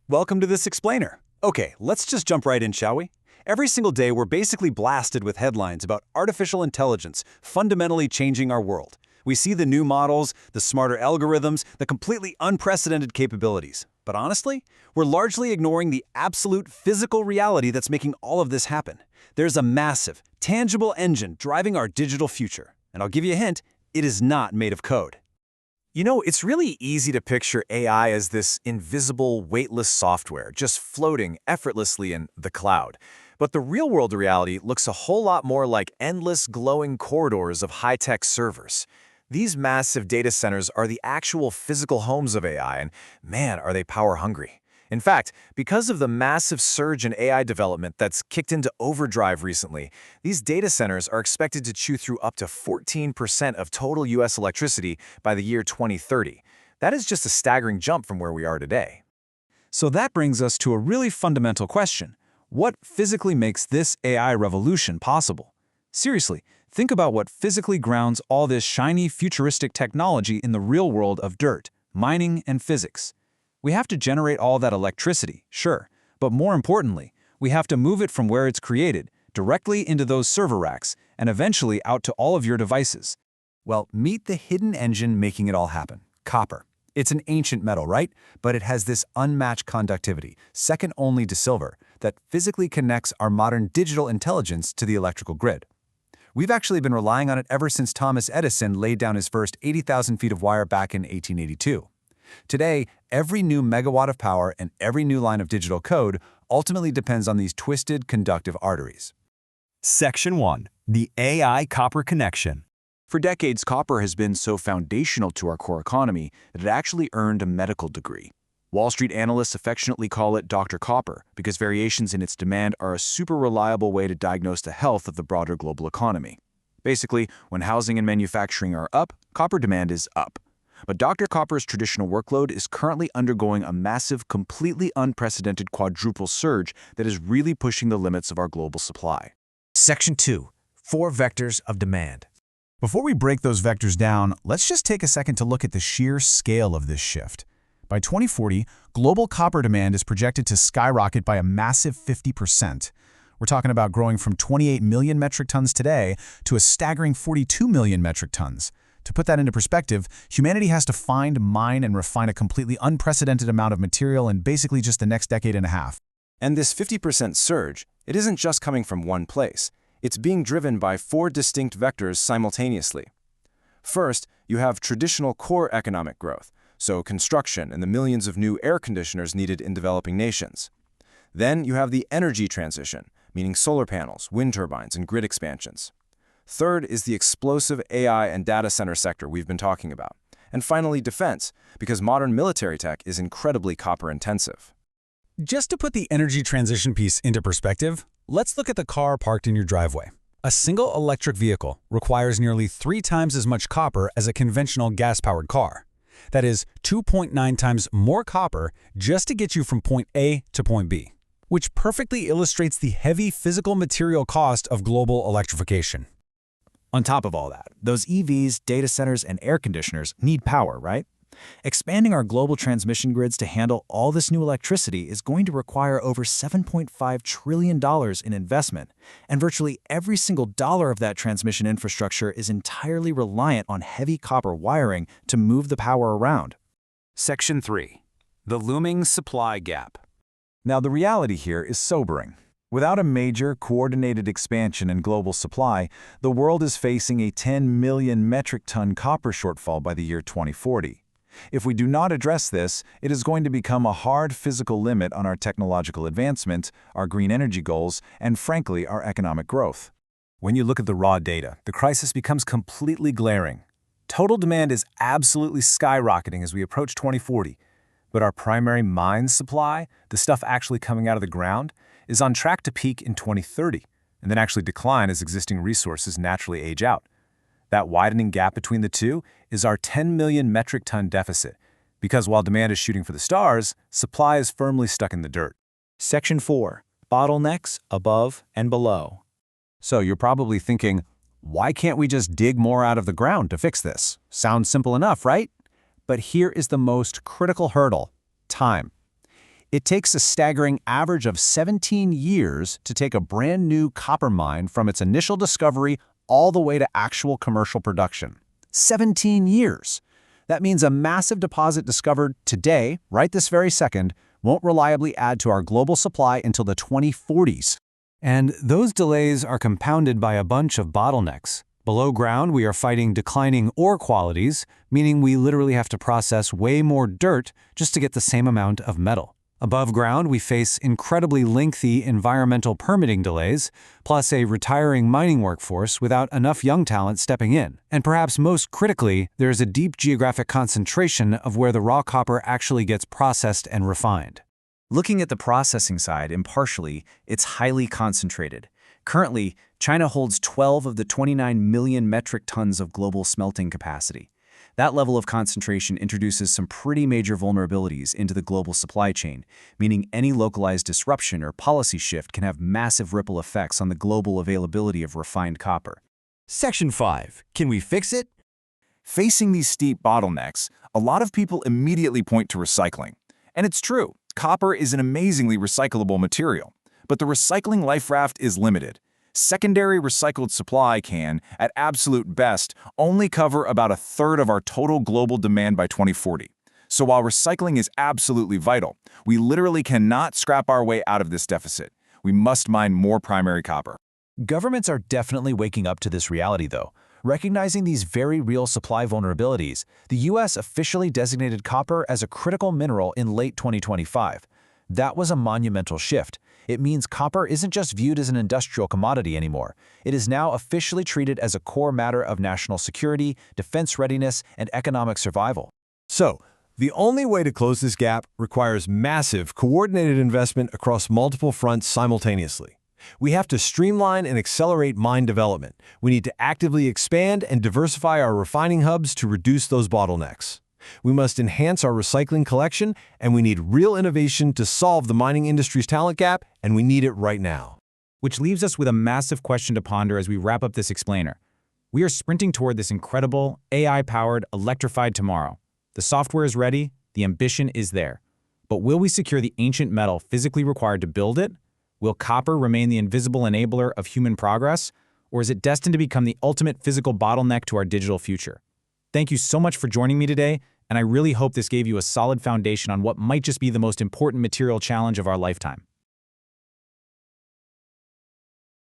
Welcome to this explainer. Okay, let's just jump right in, shall we? Every single day, we're basically blasted with headlines about artificial intelligence fundamentally changing our world. We see the new models, the smarter algorithms, the completely unprecedented capabilities. But honestly, we're largely ignoring the absolute physical reality that's making all of this happen. There's a massive, tangible engine driving our digital future. And I'll give you a hint, it is not made of code. You know, it's really easy to picture AI as this invisible, weightless software just floating effortlessly in the cloud. But the real-world reality looks a whole lot more like endless glowing corridors of high-tech servers. These massive data centers are the actual physical homes of AI, and man, are they power-hungry. In fact, because of the massive surge in AI development that's kicked into overdrive recently, these data centers are expected to chew through up to 14% of total US electricity by the year 2030. That is just a staggering jump from where we are today. So that brings us to a really fundamental question. What physically makes this AI revolution possible? Seriously, think about what physically grounds all this shiny, futuristic technology in the real world of dirt, mining, and physics. We have to generate all that electricity, sure, but more importantly, we have to move it from where it's created, directly into those server racks, and eventually out to all of your devices. Well, meet the hidden engine making it all happen, copper. It's an ancient metal, right? But it has this unmatched conductivity, second only to silver, that physically connects our modern digital intelligence to the electrical grid. We've actually been relying on it ever since Thomas Edison laid down his first 80,000 feet of wire back in 1882. Today, every new megawatt of power and every new line of digital code ultimately depends on these twisted, conductive arteries. Section 1. The AI Copper Connection. For decades, copper has been so foundational to our core economy that it actually earned a medical degree. Wall Street analysts affectionately call it Dr. Copper because variations in its demand are a super reliable way to diagnose the health of the broader global economy. Basically, when housing and manufacturing are up, copper demand is up. But Dr. Copper's traditional workload is currently undergoing a massive, completely unprecedented quadruple surge that is really pushing the limits of our global supply. Section 2. 4 Vectors of Demand. Before we break those vectors down, let's just take a second to look at the sheer scale of this shift. By 2040, global copper demand is projected to skyrocket by a massive 50%. We're talking about growing from 28 million metric tons today to a staggering 42 million metric tons. To put that into perspective, humanity has to find, mine, and refine a completely unprecedented amount of material in basically just the next decade and a half. And this 50% surge, it isn't just coming from one place. It's being driven by 4 distinct vectors simultaneously. First, you have traditional core economic growth, so construction and the millions of new air conditioners needed in developing nations. Then you have the energy transition, meaning solar panels, wind turbines, and grid expansions. Third is the explosive AI and data center sector we've been talking about. And finally, defense, because modern military tech is incredibly copper-intensive. Just to put the energy transition piece into perspective, let's look at the car parked in your driveway. A single electric vehicle requires nearly 3 times as much copper as a conventional gas-powered car. That is 2.9 times more copper just to get you from point A to point B, which perfectly illustrates the heavy physical material cost of global electrification. On top of all that, those EVs, data centers, and air conditioners need power, right? Expanding our global transmission grids to handle all this new electricity is going to require over $7.5 trillion in investment, and virtually every single dollar of that transmission infrastructure is entirely reliant on heavy copper wiring to move the power around. Section 3. The looming supply gap. Now, the reality here is sobering. Without a major, coordinated expansion in global supply, the world is facing a 10 million metric ton copper shortfall by the year 2040. If we do not address this, it is going to become a hard physical limit on our technological advancement, our green energy goals, and frankly, our economic growth. When you look at the raw data, the crisis becomes completely glaring. Total demand is absolutely skyrocketing as we approach 2040, but our primary mine supply, the stuff actually coming out of the ground, is on track to peak in 2030, and then actually decline as existing resources naturally age out. That widening gap between the two is our 10 million metric ton deficit, because while demand is shooting for the stars, supply is firmly stuck in the dirt. Section 4. Bottlenecks above and below. So you're probably thinking, why can't we just dig more out of the ground to fix this? Sounds simple enough, right? But here is the most critical hurdle: time. It takes a staggering average of 17 years to take a brand new copper mine from its initial discovery all the way to actual commercial production. 17 years! That means a massive deposit discovered today, right this very second, won't reliably add to our global supply until the 2040s. And those delays are compounded by a bunch of bottlenecks. Below ground, we are fighting declining ore qualities, meaning we literally have to process way more dirt just to get the same amount of metal. Above ground, we face incredibly lengthy environmental permitting delays, plus a retiring mining workforce without enough young talent stepping in. And perhaps most critically, there is a deep geographic concentration of where the raw copper actually gets processed and refined. Looking at the processing side impartially, it's highly concentrated. Currently, China holds 12 of the 29 million metric tons of global smelting capacity. That level of concentration introduces some pretty major vulnerabilities into the global supply chain, meaning any localized disruption or policy shift can have massive ripple effects on the global availability of refined copper. Section 5. Can we fix it? Facing these steep bottlenecks, a lot of people immediately point to recycling. And it's true, copper is an amazingly recyclable material. But the recycling life raft is limited. Secondary recycled supply can, at absolute best, only cover about a third of our total global demand by 2040. So while recycling is absolutely vital, we literally cannot scrap our way out of this deficit. We must mine more primary copper. Governments are definitely waking up to this reality, though. Recognizing these very real supply vulnerabilities, the U.S. officially designated copper as a critical mineral in late 2025. That was a monumental shift. It means copper isn't just viewed as an industrial commodity anymore. It is now officially treated as a core matter of national security, defense readiness, and economic survival. So, the only way to close this gap requires massive, coordinated investment across multiple fronts simultaneously. We have to streamline and accelerate mine development. We need to actively expand and diversify our refining hubs to reduce those bottlenecks. We must enhance our recycling collection, and we need real innovation to solve the mining industry's talent gap, and we need it right now. Which leaves us with a massive question to ponder as we wrap up this explainer. We are sprinting toward this incredible, AI-powered, electrified tomorrow. The software is ready, the ambition is there. But will we secure the ancient metal physically required to build it? Will copper remain the invisible enabler of human progress? Or is it destined to become the ultimate physical bottleneck to our digital future? Thank you so much for joining me today, and I really hope this gave you a solid foundation on what might just be the most important material challenge of our lifetime.